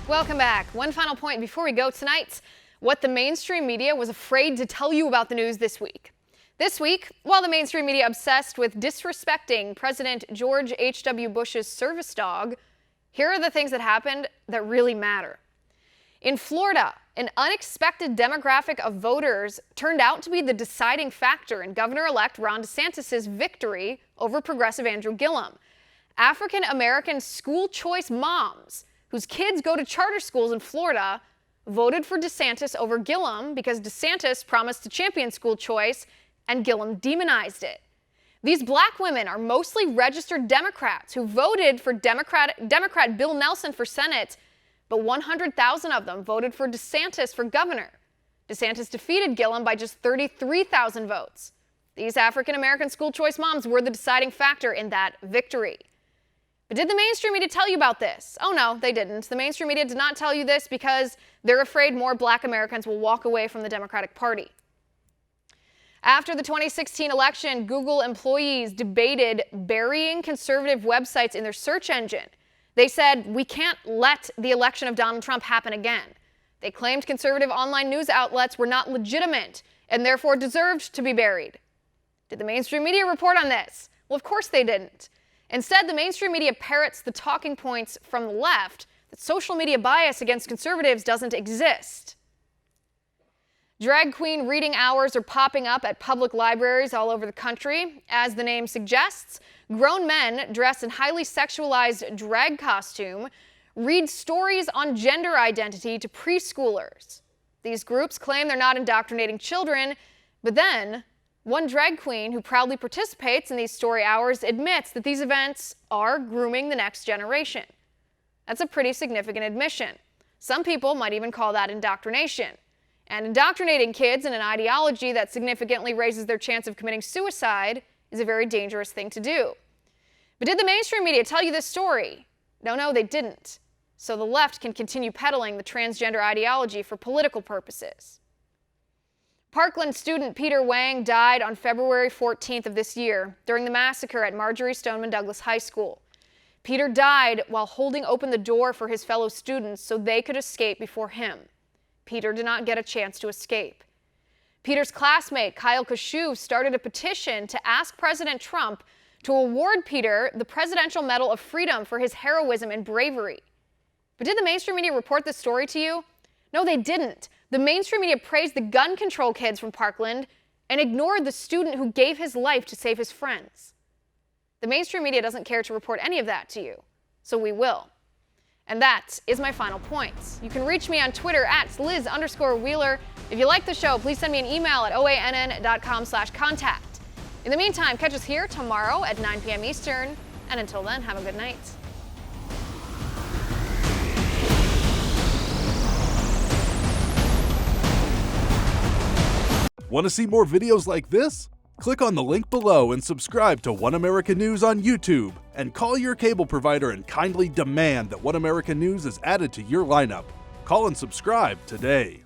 Welcome back. One final point before we go tonight, what the mainstream media was afraid to tell you about the news this week. This week, while the mainstream media obsessed with disrespecting President George H.W. Bush's service dog, here are the things that happened that really matter. In Florida, an unexpected demographic of voters turned out to be the deciding factor in Governor-elect Ron DeSantis' victory over progressive Andrew Gillum. African-American school choice moms whose kids go to charter schools in Florida voted for DeSantis over Gillum because DeSantis promised to champion school choice and Gillum demonized it. These black women are mostly registered Democrats who voted for Democrat Bill Nelson for Senate, but 100,000 of them voted for DeSantis for governor. DeSantis defeated Gillum by just 33,000 votes. These African-American school choice moms were the deciding factor in that victory. But did the mainstream media tell you about this? Oh no, they didn't. The mainstream media did not tell you this because they're afraid more black Americans will walk away from the Democratic Party. After the 2016 election, Google employees debated burying conservative websites in their search engine. They said, we can't let the election of Donald Trump happen again. They claimed conservative online news outlets were not legitimate and therefore deserved to be buried. Did the mainstream media report on this? Well, of course they didn't. Instead, the mainstream media parrots the talking points from the left that social media bias against conservatives doesn't exist. Drag queen reading hours are popping up at public libraries all over the country. As the name suggests, grown men dressed in highly sexualized drag costume read stories on gender identity to preschoolers. These groups claim they're not indoctrinating children, but then one drag queen who proudly participates in these story hours admits that these events are grooming the next generation. That's a pretty significant admission. Some people might even call that indoctrination. And indoctrinating kids in an ideology that significantly raises their chance of committing suicide is a very dangerous thing to do. But did the mainstream media tell you this story? No, they didn't. So the left can continue peddling the transgender ideology for political purposes. Parkland student Peter Wang died on February 14th of this year during the massacre at Marjory Stoneman Douglas High School. Peter died while holding open the door for his fellow students so they could escape before him. Peter did not get a chance to escape. Peter's classmate, Kyle Kashuv, started a petition to ask President Trump to award Peter the Presidential Medal of Freedom for his heroism and bravery. But did the mainstream media report this story to you? No, they didn't. The mainstream media praised the gun control kids from Parkland and ignored the student who gave his life to save his friends. The mainstream media doesn't care to report any of that to you, so we will. And that is my final point. You can reach me on Twitter at Liz_Wheeler. If you like the show, please send me an email at oann.com/contact. In the meantime, catch us here tomorrow at 9 p.m. Eastern. And until then, have a good night. Want to see more videos like this? Click on the link below and subscribe to One America News on YouTube, and call your cable provider and kindly demand that One America News is added to your lineup. Call and subscribe today.